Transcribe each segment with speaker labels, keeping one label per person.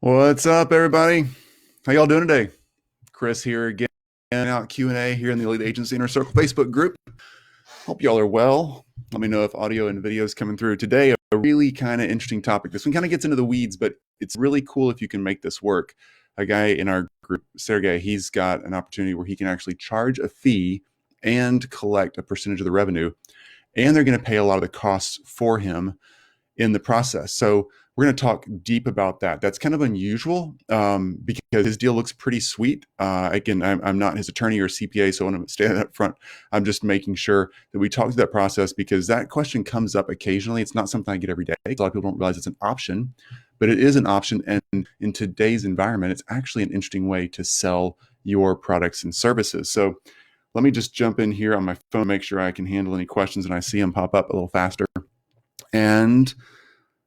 Speaker 1: What's up, everybody? How y'all doing today? Chris here again, out Q&A here in the Elite Agency Inner Circle Facebook group. Hope y'all are well. Let me know if audio and video is coming through. Today, a really kind of interesting topic. This one kind of gets into the weeds, but it's really cool if you can make this work. A guy in our group, Sergey, he's got an opportunity where he can actually charge a fee and collect a percentage of the revenue, and they're going to pay a lot of the costs for him in the process. So we're going to talk deep about that. That's kind of unusual because his deal looks pretty sweet. Again, I'm not his attorney or CPA, so I want to stand up front. I'm just making sure that we talk through that process because that question comes up occasionally. It's not something I get every day. A lot of people don't realize it's an option, but it is an option. And in today's environment, it's actually an interesting way to sell your products and services. So let me just jump in here on my phone, make sure I can handle any questions and I see them pop up a little faster. And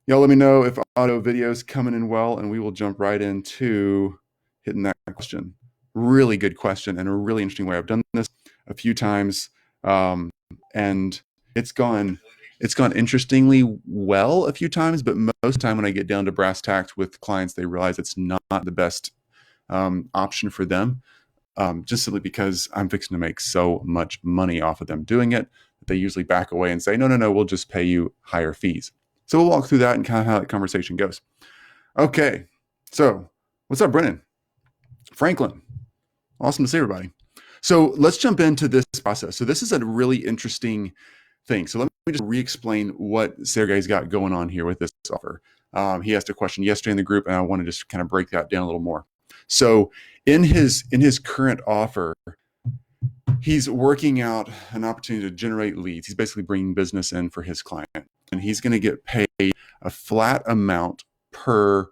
Speaker 1: y'all let me know if audio video is coming in well, and we will jump right into hitting that question. Really good question and a really interesting way. I've done this a few times, and it's gone interestingly well a few times, but most of the time when I get down to brass tacks with clients, they realize it's not the best option for them, just simply because I'm fixing to make so much money off of them doing it. They usually back away and say, no, we'll just pay you higher fees. So we'll walk through that and kind of how that conversation goes. Okay, so what's up, Brennan? Franklin, awesome to see everybody. So let's jump into this process. So this is a really interesting thing. So let me just re-explain what Sergey's got going on here with this offer. He asked a question yesterday in the group, and I want to just kind of break that down a little more. So in his current offer, he's working out an opportunity to generate leads. He's basically bringing business in for his client, and he's going to get paid a flat amount per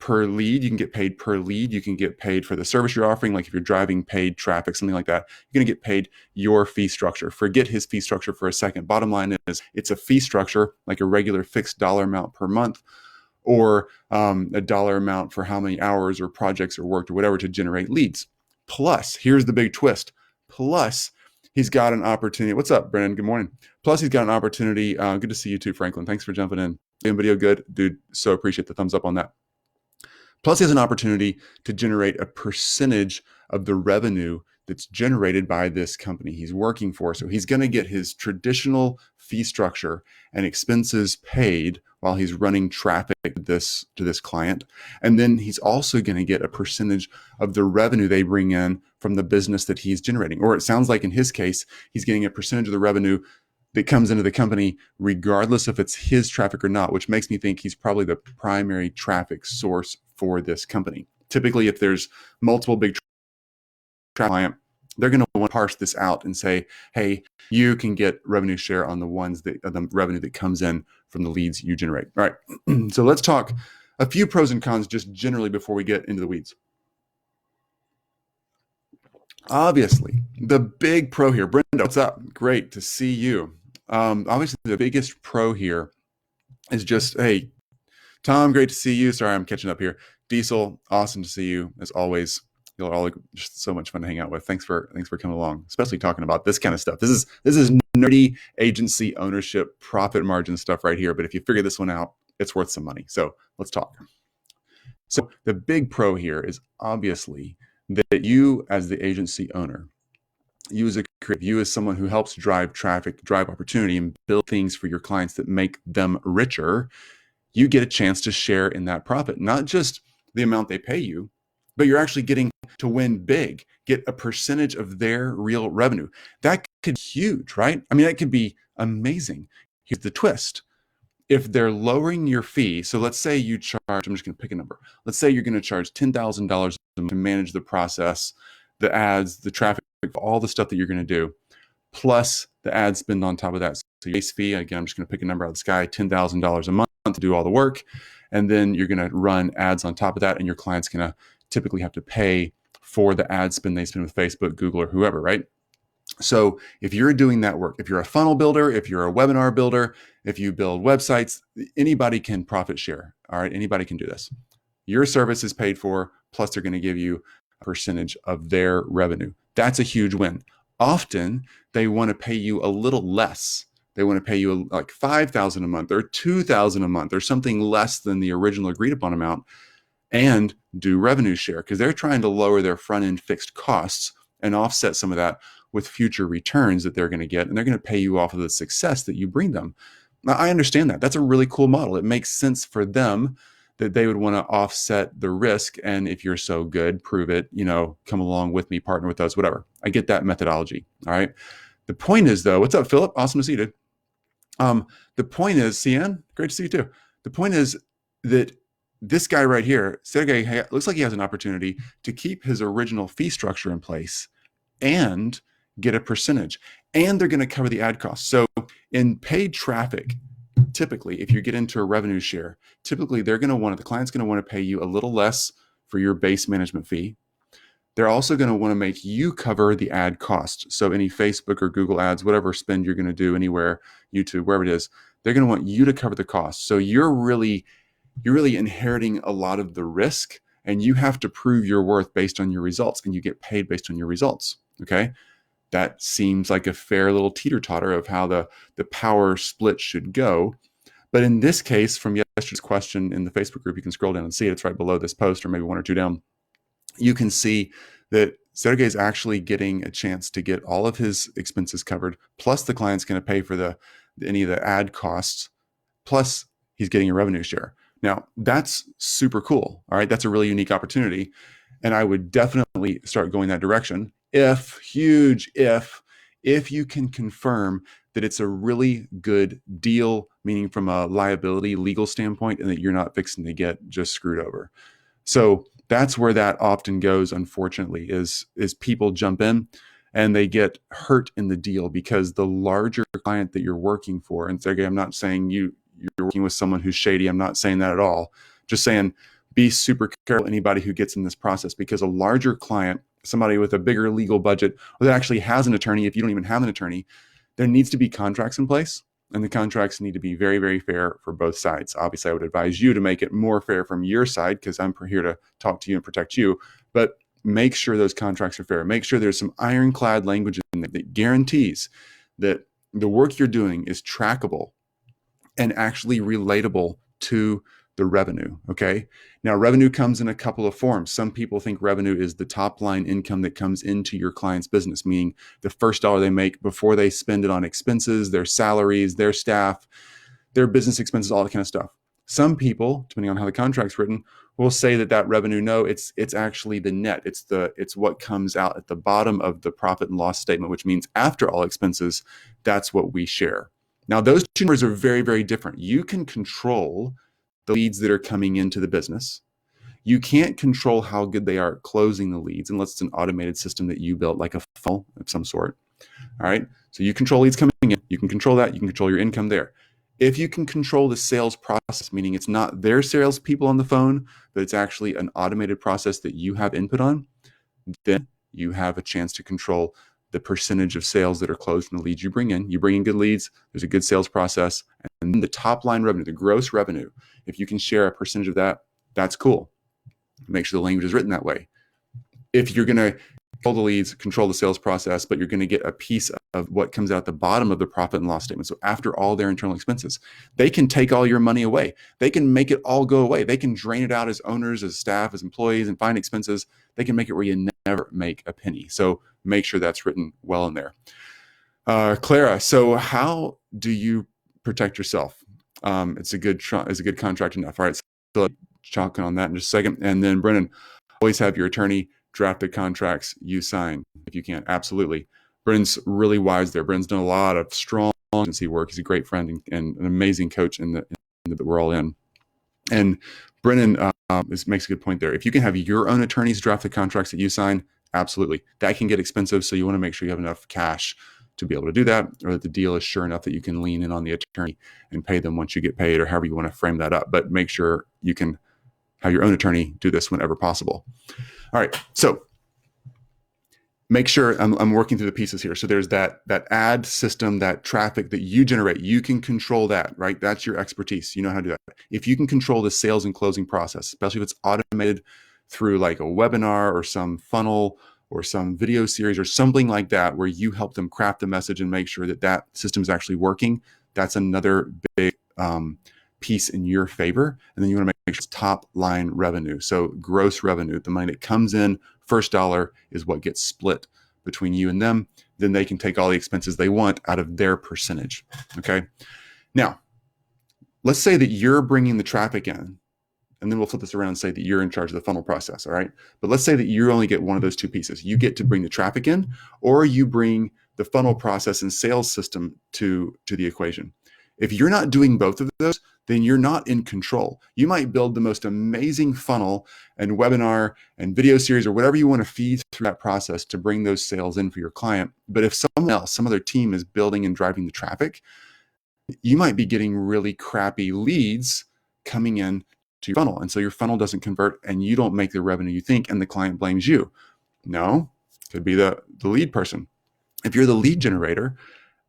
Speaker 1: lead. You can get paid per lead. You can get paid for the service you're offering. Like if you're driving paid traffic, something like that, you're going to get paid your fee structure. Forget his fee structure for a second. Bottom line is it's a fee structure, like a regular fixed dollar amount per month, or a dollar amount for how many hours or projects or worked or whatever to generate leads. Plus, here's the big twist. Plus, he's got an opportunity. What's up, Brennan? Good morning. Plus, he's got an opportunity. Good to see you too, Franklin. Thanks for jumping in. Video good? Dude, so appreciate the thumbs up on that. Plus, he has an opportunity to generate a percentage of the revenue that's generated by this company he's working for. So he's going to get his traditional fee structure and expenses paid while he's running traffic to this client. And then he's also going to get a percentage of the revenue they bring in from the business that he's generating. Or it sounds like in his case, he's getting a percentage of the revenue that comes into the company, regardless if it's his traffic or not, which makes me think he's probably the primary traffic source for this company. Typically, if there's multiple big client, they're going to want to parse this out and say, hey, you can get revenue share on the ones that the revenue that comes in from the leads you generate. All right. So let's talk a few pros and cons just generally before we get into the weeds. Obviously, the big pro here, Brenda, what's up? Great to see you. Obviously, the biggest pro here is just, hey, Tom, great to see you. Sorry, I'm catching up here. Diesel, awesome to see you as always. You're all just so much fun to hang out with. Thanks for coming along, especially talking about this kind of stuff. This is nerdy agency ownership, profit margin stuff right here. But if you figure this one out, it's worth some money. So let's talk. So the big pro here is obviously that you as the agency owner, you as a creative, you as someone who helps drive traffic, drive opportunity, and build things for your clients that make them richer, you get a chance to share in that profit. Not just the amount they pay you, but you're actually getting to win big, get a percentage of their real revenue. That could be huge, right? I mean, that could be amazing. Here's the twist. If they're lowering your fee, so let's say you charge, I'm just going to pick a number. Let's say you're going to charge $10,000 to manage the process, the ads, the traffic, all the stuff that you're going to do, plus the ad spend on top of that. So your base fee, again, I'm just going to pick a number out of the sky, $10,000 a month to do all the work. And then you're going to run ads on top of that, and your client's going to typically have to pay for the ad spend they spend with Facebook, Google, or whoever, right? So if you're doing that work, if you're a funnel builder, if you're a webinar builder, if you build websites, anybody can profit share. All right, anybody can do this. Your service is paid for, plus they're going to give you a percentage of their revenue. That's a huge win. Often they want to pay you a little less. They want to pay you like $5,000 a month or $2,000 a month or something less than the original agreed upon amount. and do revenue share, because they're trying to lower their front end fixed costs and offset some of that with future returns that they're going to get. And they're going to pay you off of the success that you bring them. Now, I understand that. That's a really cool model. It makes sense for them that they would want to offset the risk. And if you're so good, prove it, come along with me, partner with us, whatever. I get that methodology. All right. The point is, though, what's up, Philip? Awesome to see you, dude. The point is, CN, great to see you too. The point is that this guy right here, Sergey, looks like he has an opportunity to keep his original fee structure in place and get a percentage. And they're going to cover the ad costs. So in paid traffic, typically, if you get into a revenue share, typically the client's going to want to pay you a little less for your base management fee. They're also going to want to make you cover the ad cost. So any Facebook or Google ads, whatever spend you're going to do anywhere, YouTube, wherever it is, they're going to want you to cover the cost. So you're really inheriting a lot of the risk, and you have to prove your worth based on your results, and you get paid based on your results. Okay. That seems like a fair little teeter-totter of how the power split should go. But in this case, from yesterday's question in the Facebook group, you can scroll down and see it. It's right below this post, or maybe one or two down. You can see that Sergey is actually getting a chance to get all of his expenses covered, plus the client's going to pay for any of the ad costs, plus he's getting a revenue share. Now, that's super cool. All right. That's a really unique opportunity. And I would definitely start going that direction if you can confirm that it's a really good deal, meaning from a liability legal standpoint, and that you're not fixing to get just screwed over. So that's where that often goes, unfortunately, is people jump in and they get hurt in the deal because the larger client that you're working for, and Sergey, I'm not saying you're working with someone who's shady. I'm not saying that at all. Just saying, be super careful anybody who gets in this process, because a larger client, somebody with a bigger legal budget, or that actually has an attorney, if you don't even have an attorney, there needs to be contracts in place. And the contracts need to be very, very fair for both sides. Obviously, I would advise you to make it more fair from your side, because I'm here to talk to you and protect you. But make sure those contracts are fair. Make sure there's some ironclad language in there that guarantees that the work you're doing is trackable and actually relatable to the revenue. Okay. Now, revenue comes in a couple of forms. Some people think revenue is the top line income that comes into your client's business, meaning the first dollar they make before they spend it on expenses, their salaries, their staff, their business expenses, all that kind of stuff. Some people, depending on how the contract's written, will say that revenue, no, it's actually the net. It's what comes out at the bottom of the profit and loss statement, which means after all expenses, that's what we share. Now, those two numbers are very, very different. You can control the leads that are coming into the business. You can't control how good they are at closing the leads unless it's an automated system that you built, like a funnel of some sort. All right. So you control leads coming in. You can control that. You can control your income there. If you can control the sales process, meaning it's not their salespeople on the phone, but it's actually an automated process that you have input on, then you have a chance to control the percentage of sales that are closed from the leads you bring in. You bring in good leads, there's a good sales process, and then the top line revenue, the gross revenue, if you can share a percentage of that, that's cool. Make sure the language is written that way. If you're going to control the leads, control the sales process, but you're going to get a piece of what comes out the bottom of the profit and loss statement. So after all their internal expenses, they can take all your money away. They can make it all go away. They can drain it out as owners, as staff, as employees, and find expenses. They can make it where you never make a penny. So make sure that's written well in there. Clara, so how do you protect yourself? It's a good contract enough. All right, so chalking on that in just a second. And then Brennan, always have your attorney draft the contracts you sign if you can. Absolutely. Brennan's really wise there. Brennan's done a lot of strong agency work. He's a great friend and an amazing coach that we're all in. And Brennan makes a good point there. If you can have your own attorneys draft the contracts that you sign, absolutely. That can get expensive, so you want to make sure you have enough cash to be able to do that, or that the deal is sure enough that you can lean in on the attorney and pay them once you get paid, or however you want to frame that up. But make sure you can have your own attorney do this whenever possible. All right, so make sure I'm working through the pieces here. So there's that ad system, that traffic that you generate. You can control that, right? That's your expertise. You know how to do that. If you can control the sales and closing process, especially if it's automated through like a webinar or some funnel or some video series or something like that, where you help them craft the message and make sure that system is actually working, that's another big piece in your favor. And then you want to make sure it's top line revenue. So gross revenue, the money that comes in, first dollar is what gets split between you and them. Then they can take all the expenses they want out of their percentage. Okay. Now, let's say that you're bringing the traffic in, and then we'll flip this around and say that you're in charge of the funnel process. All right. But let's say that you only get one of those two pieces. You get to bring the traffic in, or you bring the funnel process and sales system to the equation. If you're not doing both of those, then you're not in control. You might build the most amazing funnel and webinar and video series or whatever you want to feed through that process to bring those sales in for your client. But if someone else, some other team is building and driving the traffic, you might be getting really crappy leads coming in to your funnel. And so your funnel doesn't convert and you don't make the revenue you think, and the client blames you. No, could be the lead person. If you're the lead generator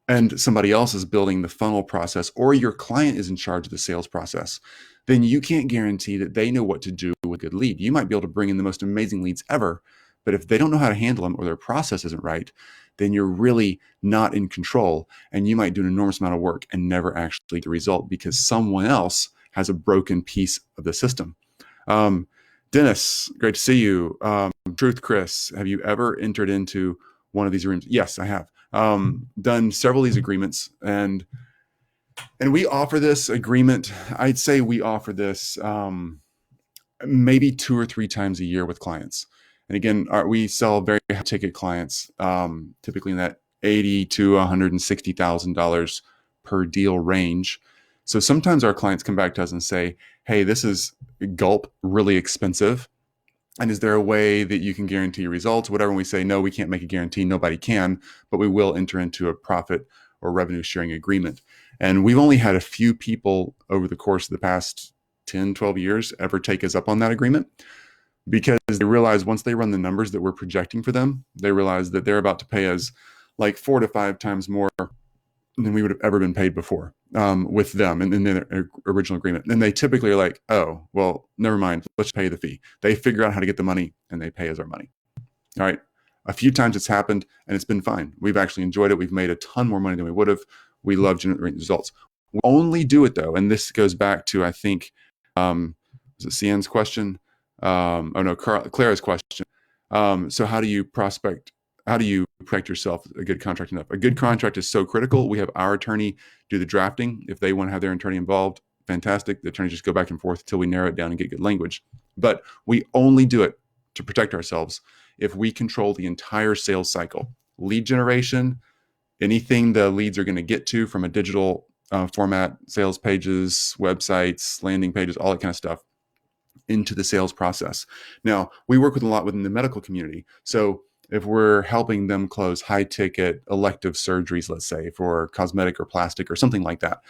Speaker 1: and somebody else is building the funnel process, or your client is in charge of the sales process, then you can't guarantee that they know what to do with a good lead. You might be able to bring in the most amazing leads ever, but if they don't know how to handle them or their process isn't right, then you're really not in control, and you might do an enormous amount of work and never actually get the result because someone else has a broken piece of the system. Dennis, great to see you. Truth, Chris, have you ever entered into one of these agreements? Yes, I have. Done several of these agreements, and we offer this agreement. I'd say we offer this maybe 2 or 3 times a year with clients. And again, we sell very high ticket clients, typically in that $80,000 to $160,000 per deal range. So sometimes our clients come back to us and say, hey, this is gulp really expensive. And is there a way that you can guarantee results? Whatever. And we say, no, we can't make a guarantee. Nobody can, but we will enter into a profit or revenue sharing agreement. And we've only had a few people over the course of the past 10, 12 years ever take us up on that agreement, because they realize once they run the numbers that we're projecting for them, they realize that they're about to pay us like 4 to 5 times more than we would have ever been paid before with them and in their original agreement. And they typically are like, oh, well, never mind. Let's pay the fee. They figure out how to get the money and they pay us our money. All right. A few times it's happened and it's been fine. We've actually enjoyed it. We've made a ton more money than we would have. We love generating results. We only do it though. And this goes back to, I think, was it Cian's question? Clara's question. So how do you prospect? How do you protect yourself a good contract enough? A good contract is so critical. We have our attorney do the drafting. If they want to have their attorney involved, fantastic. The attorneys just go back and forth until we narrow it down and get good language. But we only do it to protect ourselves if we control the entire sales cycle. Lead generation, anything the leads are going to get to from a digital format, sales pages, websites, landing pages, all that kind of stuff, into the sales process. Now, we work with a lot within the medical community. So if we're helping them close high ticket elective surgeries, let's say for cosmetic or plastic or something like that,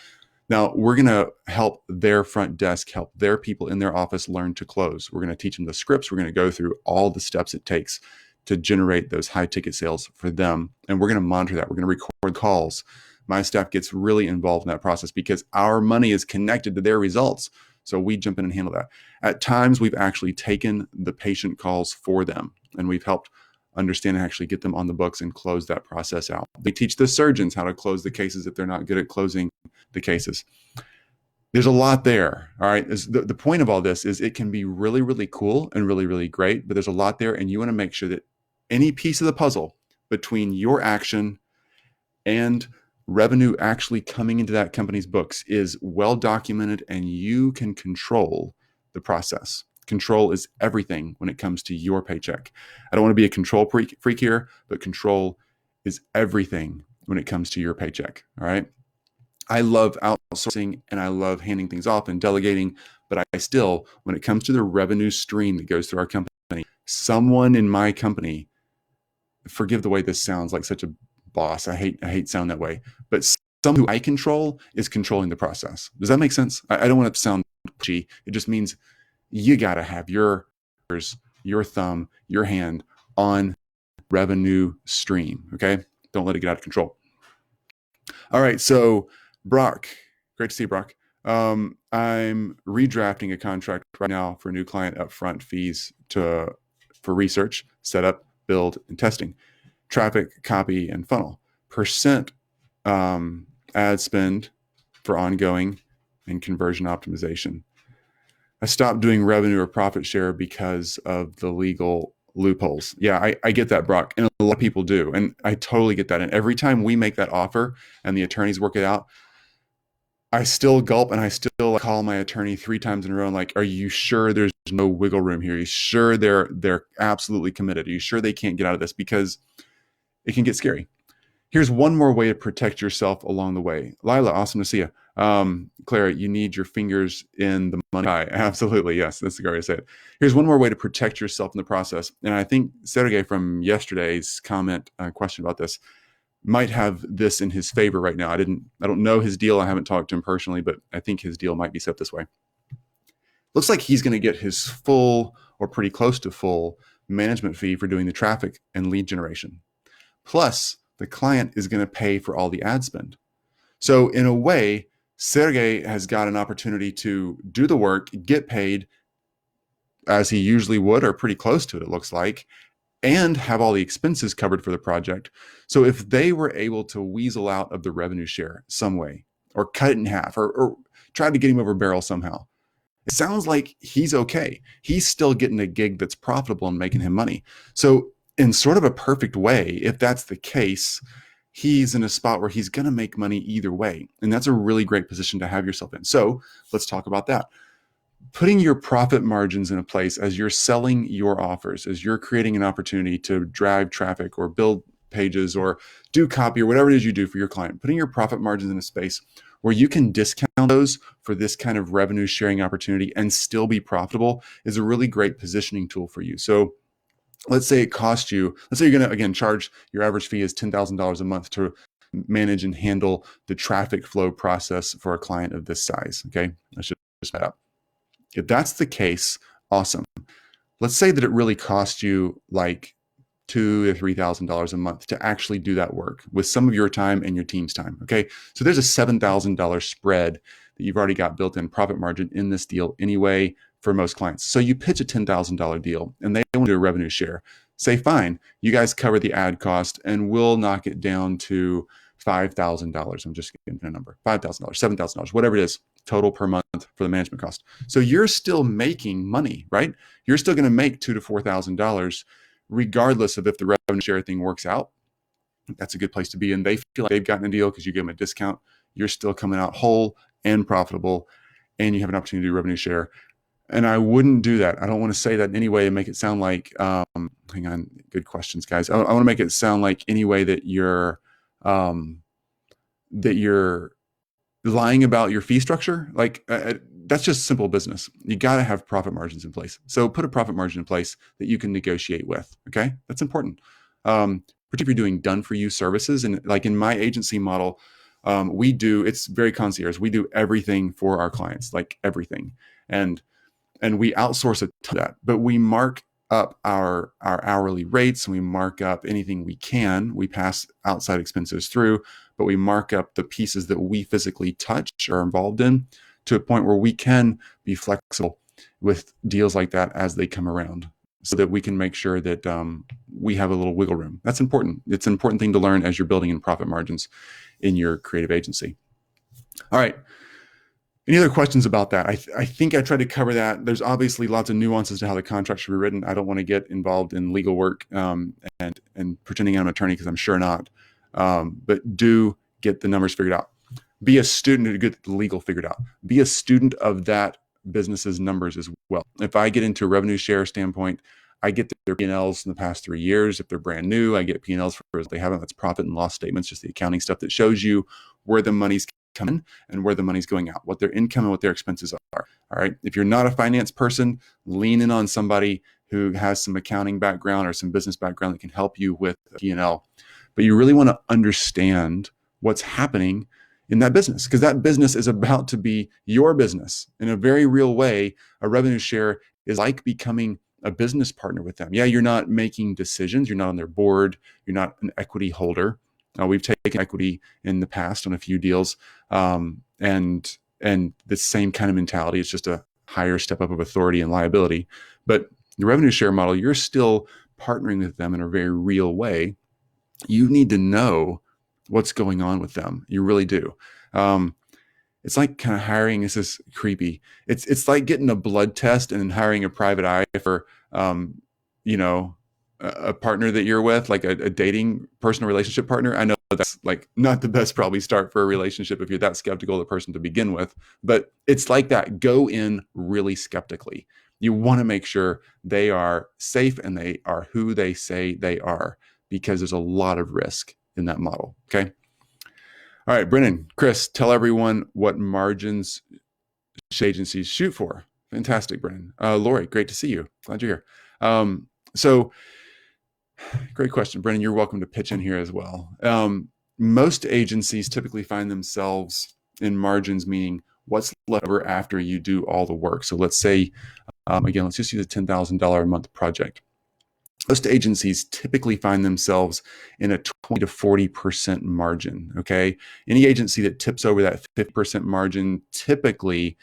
Speaker 1: now we're going to help their front desk, help their people in their office learn to close. We're going to teach them the scripts. We're going to go through all the steps it takes to generate those high ticket sales for them. And we're going to monitor that. We're going to record calls. My staff gets really involved in that process because our money is connected to their results. So we jump in and handle that. At times, we've actually taken the patient calls for them, and we've helped understand and actually get them on the books and close that process out. They teach the surgeons how to close the cases if they're not good at closing the cases. There's a lot there. All right. The point of all this is it can be really, really cool and really, really great, but there's a lot there. And you want to make sure that any piece of the puzzle between your action and revenue actually coming into that company's books is well documented, and you can control the process. Control is everything when it comes to your paycheck. I don't want to be a control freak here, but control is everything when it comes to your paycheck. All right. I love outsourcing and I love handing things off and delegating, but I still, when it comes to the revenue stream that goes through our company, someone in my company, forgive the way this sounds like such a boss. I hate sound that way, but someone who I control is controlling the process. Does that make sense? I don't want to sound pushy. It just means you got to have your thumb, your hand on revenue stream. Okay. Don't let it get out of control. All right. So Brock, great to see you, Brock. I'm redrafting a contract right now for a new client, upfront fees for research, setup, build, and testing, traffic, copy, and funnel, percent ad spend for ongoing and conversion optimization. I stopped doing revenue or profit share because of the legal loopholes. Yeah, I get that, Brock. And a lot of people do. And I totally get that. And every time we make that offer and the attorneys work it out, I still gulp and I still call my attorney 3 times in a row. And like, are you sure there's no wiggle room here? Are you sure they're absolutely committed? Are you sure they can't get out of this? Because it can get scary. Here's one more way to protect yourself along the way. Lila, awesome to see you. Clara, you need your fingers in the money pie. Absolutely, yes, that's the way I say it. Here's one more way to protect yourself in the process. And I think Sergey from yesterday's question about this might have this in his favor right now. I don't know his deal. I haven't talked to him personally, but I think his deal might be set this way. Looks like he's going to get his full or pretty close to full management fee for doing the traffic and lead generation. Plus, the client is going to pay for all the ad spend. So in a way, Sergey has got an opportunity to do the work, get paid as he usually would, or pretty close to it, it looks like, and have all the expenses covered for the project. So if they were able to weasel out of the revenue share some way, or cut it in half, or try to get him over a barrel somehow, it sounds like he's okay. He's still getting a gig that's profitable and making him money. So in sort of a perfect way, if that's the case, he's in a spot where he's going to make money either way. And that's a really great position to have yourself in. So let's talk about that. Putting your profit margins in a place as you're selling your offers, as you're creating an opportunity to drive traffic or build pages or do copy or whatever it is you do for your client, putting your profit margins in a space where you can discount those for this kind of revenue sharing opportunity and still be profitable is a really great positioning tool for you. So let's say it costs you, let's say you're going to, again, charge your average fee is $10,000 a month to manage and handle the traffic flow process for a client of this size. Okay. Let's just that up. If that's the case, awesome. Let's say that it really costs you like $2,000 to $3,000 a month to actually do that work with some of your time and your team's time. Okay. So there's a $7,000 spread that you've already got built in profit margin in this deal anyway for most clients. So you pitch a $10,000 deal and they want to do a revenue share. Say, fine, you guys cover the ad cost and we'll knock it down to $5,000. I'm just giving a number, $5,000, $7,000, whatever it is, total per month for the management cost. So you're still making money, right? You're still going to make $2,000 to $4,000 regardless of if the revenue share thing works out. That's a good place to be. And they feel like they've gotten a deal because you give them a discount. You're still coming out whole and profitable, and you have an opportunity to do revenue share. And I wouldn't do that. I don't want to say that in any way and make it sound like, hang on, good questions, guys. I want to make it sound like any way that you're lying about your fee structure. Like that's just simple business. You got to have profit margins in place. So put a profit margin in place that you can negotiate with. Okay. That's important. Particularly if you're doing done for you services. And like in my agency model, it's very concierge. We do everything for our clients, like everything. And we outsource a ton of that, but we mark up our hourly rates and we mark up anything we can. We pass outside expenses through, but we mark up the pieces that we physically touch or are involved in to a point where we can be flexible with deals like that as they come around so that we can make sure that we have a little wiggle room. That's important. It's an important thing to learn as you're building in profit margins in your creative agency. All right. Any other questions about that? I think I tried to cover that. There's obviously lots of nuances to how the contract should be written. I don't want to get involved in legal work and pretending I'm an attorney because I'm sure not. But do get the numbers figured out. Be a student to get the legal figured out. Be a student of that business's numbers as well. If I get into a revenue share standpoint, I get their P&Ls in the past 3 years. If they're brand new, I get P&Ls for if they haven't. That's profit and loss statements, just the accounting stuff that shows you where the money's coming in and where the money's going out, what their income and what their expenses are. All right. If you're not a finance person, lean in on somebody who has some accounting background or some business background that can help you with P&L. But you really want to understand what's happening in that business because that business is about to be your business in a very real way. A revenue share is like becoming a business partner with them. Yeah, you're not making decisions. You're not on their board. You're not an equity holder. We've taken equity in the past on a few deals, and the same kind of mentality. It's just a higher step up of authority and liability. But the revenue share model, you're still partnering with them in a very real way. You need to know what's going on with them. You really do. it's like kind of hiring, this is creepy. It's like getting a blood test and then hiring a private eye for, you know, a partner that you're with, like a dating personal relationship partner. I know that's like not the best probably start for a relationship if you're that skeptical of the person to begin with, but it's like that. Go in really skeptically. You want to make sure they are safe and they are who they say they are, because there's a lot of risk in that model. Okay. All right, Brennan, Chris, tell everyone what margins should agencies shoot for. Fantastic, Brennan. Lori, great to see you. Glad you're here. So great question, Brennan. You're welcome to pitch in here as well. Most agencies typically find themselves in margins, meaning what's left over after you do all the work. So let's say, again, let's just use a $10,000 a month project. Most agencies typically find themselves in a 20 to 40% margin. Okay. Any agency that tips over that 50% margin typically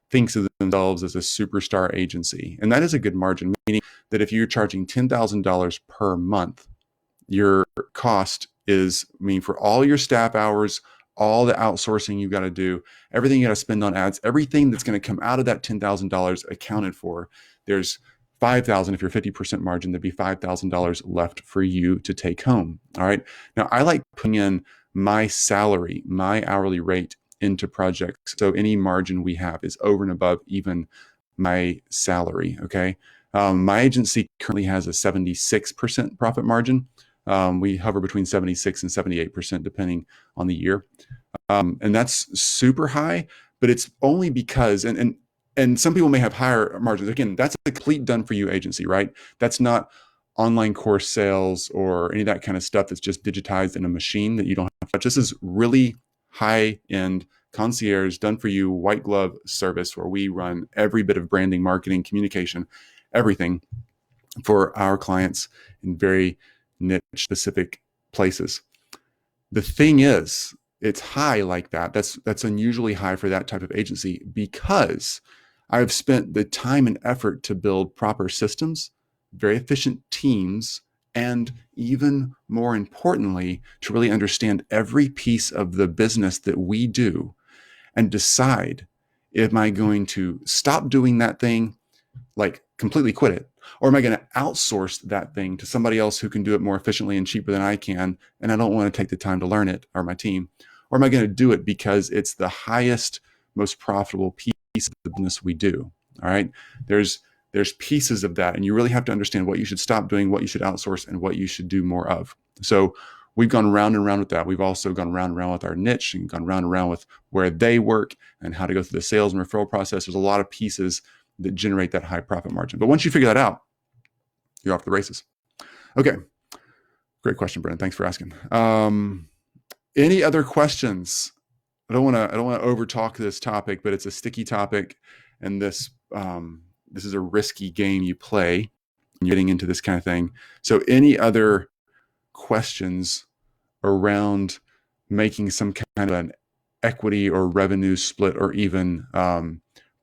Speaker 1: thinks of themselves as a superstar agency. And that is a good margin, meaning that if you're charging $10,000 per month, your cost is, I mean, for all your staff hours, all the outsourcing you got to do, everything you got to spend on ads, everything that's going to come out of that $10,000 accounted for, there's $5,000. If you're 50% margin, there'd be $5,000 left for you to take home. All right. Now I like putting in my salary, my hourly rate into projects. So any margin we have is over and above even my salary. Okay. My agency currently has a 76% profit margin. We hover between 76 and 78%, depending on the year. And that's super high, but it's only because, and some people may have higher margins. Again, that's a complete done for you agency, right? That's not online course sales or any of that kind of stuff that's just digitized in a machine that you don't have to touch. This is really high end concierge done for you white glove service where we run every bit of branding, marketing, communication, everything for our clients in very niche specific places. The thing is, it's high like that. That's unusually high for that type of agency because I've spent the time and effort to build proper systems, very efficient teams, and even more importantly, to really understand every piece of the business that we do and decide, am I going to stop doing that thing, like completely quit it? Or am I going to outsource that thing to somebody else who can do it more efficiently and cheaper than I can, and I don't want to take the time to learn it, or my team? Or am I going to do it because it's the highest, most profitable piece of the business we do? All right. There's pieces of that, and you really have to understand what you should stop doing, what you should outsource, and what you should do more of. So we've gone round and round with that. We've also gone round and round with our niche and gone round and round with where they work and how to go through the sales and referral process. There's a lot of pieces that generate that high profit margin. But once you figure that out, you're off the races. Okay. Great question, Brennan. Thanks for asking. Any other questions? I don't want to overtalk this topic, but it's a sticky topic, and this is a risky game you play when you're getting into this kind of thing. So any other questions around making some kind of an equity or revenue split or even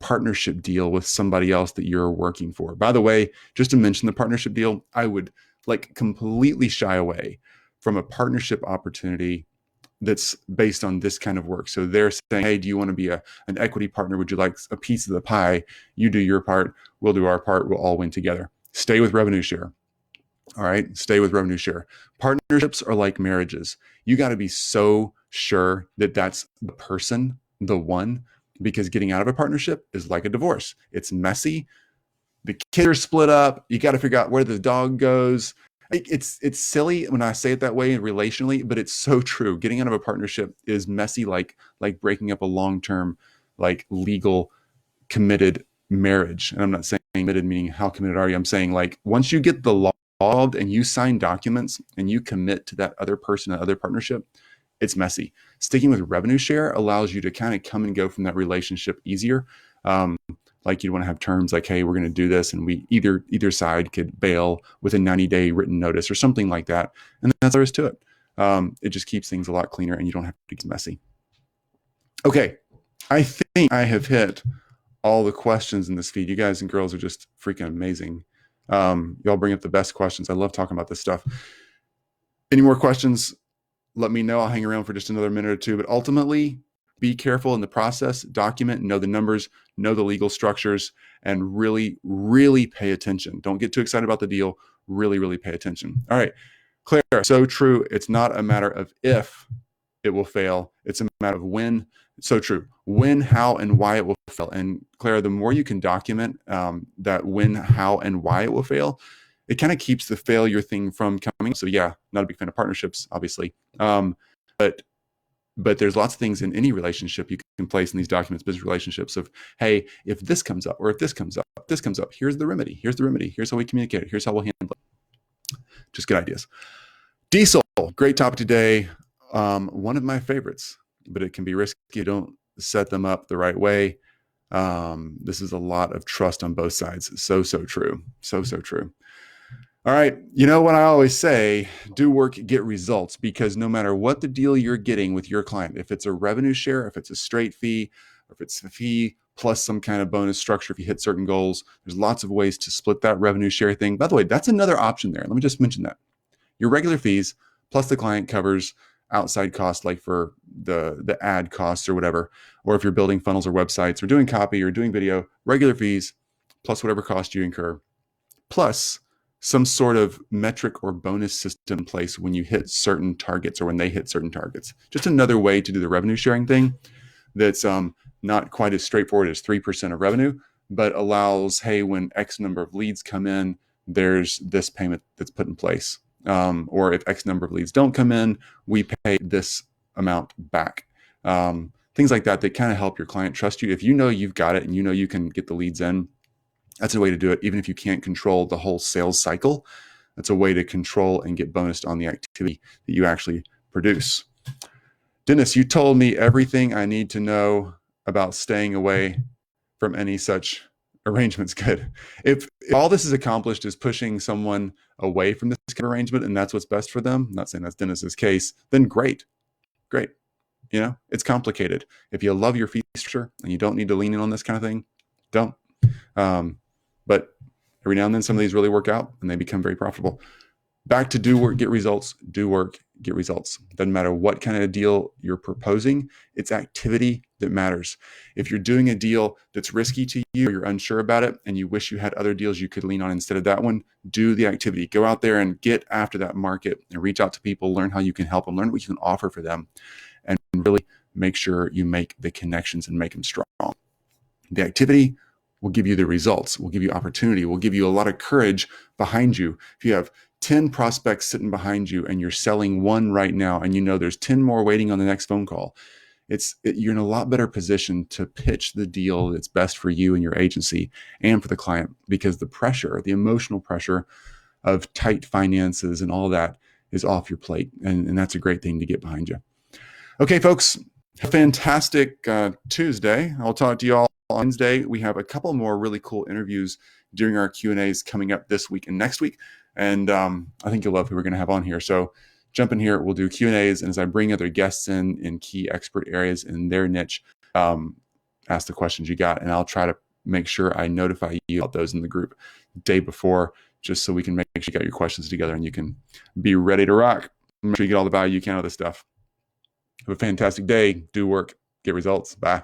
Speaker 1: partnership deal with somebody else that you're working for? By the way, just to mention the partnership deal, I would like completely shy away from a partnership opportunity that's based on this kind of work. So they're saying, hey, do you want to be an equity partner? Would you like a piece of the pie? You do your part, we'll do our part, we'll all win together. Stay with revenue share. All right, stay with revenue share. Partnerships are like marriages. You got to be so sure that that's the person, the one, because getting out of a partnership is like a divorce. It's messy. The kids are split up. You got to figure out where the dog goes. It's silly when I say it that way relationally, but it's so true. Getting out of a partnership is messy, like breaking up a long-term, like legal committed marriage. And I'm not saying committed meaning how committed are you? I'm saying like once you get the law involved and you sign documents and you commit to that other person, that other partnership, it's messy. Sticking with revenue share allows you to kind of come and go from that relationship easier. Like you want to have terms like, hey, we're going to do this, and we either side could bail with a 90-day written notice or something like that. And that's all there is to it. It just keeps things a lot cleaner, and you don't have to get messy. Okay, I think I have hit all the questions in this feed. You guys and girls are just freaking amazing. Y'all bring up the best questions. I love talking about this stuff. Any more questions? Let me know. I'll hang around for just another minute or two. But ultimately, be careful in the process, document, know the numbers, know the legal structures, and really, really pay attention. Don't get too excited about the deal. Really, really pay attention. All right, Claire, so true. It's not a matter of if it will fail. It's a matter of when. So true. When, how, and why it will fail. And Claire, the more you can document that when, how, and why it will fail, it kind of keeps the failure thing from coming. So yeah, not a big fan of partnerships, obviously. But there's lots of things in any relationship you can place in these documents, business relationships of, hey, if this comes up, or if this comes up, here's the remedy. Here's the remedy. Here's how we communicate it. Here's how we'll handle it. Just good ideas. Diesel, great topic today. One of my favorites, but it can be risky if you don't set them up the right way. This is a lot of trust on both sides. So true. So true. All right. You know what I always say, do work, get results, because no matter what the deal you're getting with your client, if it's a revenue share, if it's a straight fee, or if it's a fee plus some kind of bonus structure, if you hit certain goals, there's lots of ways to split that revenue share thing. By the way, that's another option there. Let me just mention that. Your regular fees plus the client covers outside costs, like for the ad costs or whatever, or if you're building funnels or websites or doing copy or doing video, regular fees plus whatever cost you incur, plus some sort of metric or bonus system in place when you hit certain targets or when they hit certain targets. Just another way to do the revenue sharing thing that's not quite as straightforward as 3% of revenue, but allows, hey, when X number of leads come in, there's this payment that's put in place. Or if X number of leads don't come in, we pay this amount back. Things like that kind of help your client trust you. If you know you've got it and you know you can get the leads in, that's a way to do it. Even if you can't control the whole sales cycle, that's a way to control and get bonused on the activity that you actually produce. Dennis, you told me everything I need to know about staying away from any such arrangements. Good. If all this is accomplished is pushing someone away from this kind of arrangement and that's what's best for them, I'm not saying that's Dennis's case, then great. You know, it's complicated. If you love your fee structure and you don't need to lean in on this kind of thing, don't. But every now and then some of these really work out and they become very profitable. Back to do work, get results, do work, get results. Doesn't matter what kind of deal you're proposing, it's activity that matters. If you're doing a deal that's risky to you, or you're unsure about it, and you wish you had other deals you could lean on instead of that one, do the activity. Go out there and get after that market and reach out to people, learn how you can help them, learn what you can offer for them, and really make sure you make the connections and make them strong. The activity will give you the results, will give you opportunity, will give you a lot of courage behind you. If you have 10 prospects sitting behind you and you're selling one right now and you know there's 10 more waiting on the next phone call, you're in a lot better position to pitch the deal that's best for you and your agency and for the client, because the pressure, the emotional pressure of tight finances and all that is off your plate. And that's a great thing to get behind you. Okay, folks, have a fantastic Tuesday. I'll talk to you all on Wednesday. We have a couple more really cool interviews during our Q&As coming up this week and next week. And I think you'll love who we're going to have on here. So jump in here. We'll do Q&As. And as I bring other guests in key expert areas in their niche, ask the questions you got. And I'll try to make sure I notify you about those in the group the day before, just so we can make sure you got your questions together and you can be ready to rock. Make sure you get all the value you can out of this stuff. Have a fantastic day. Do work. Get results. Bye.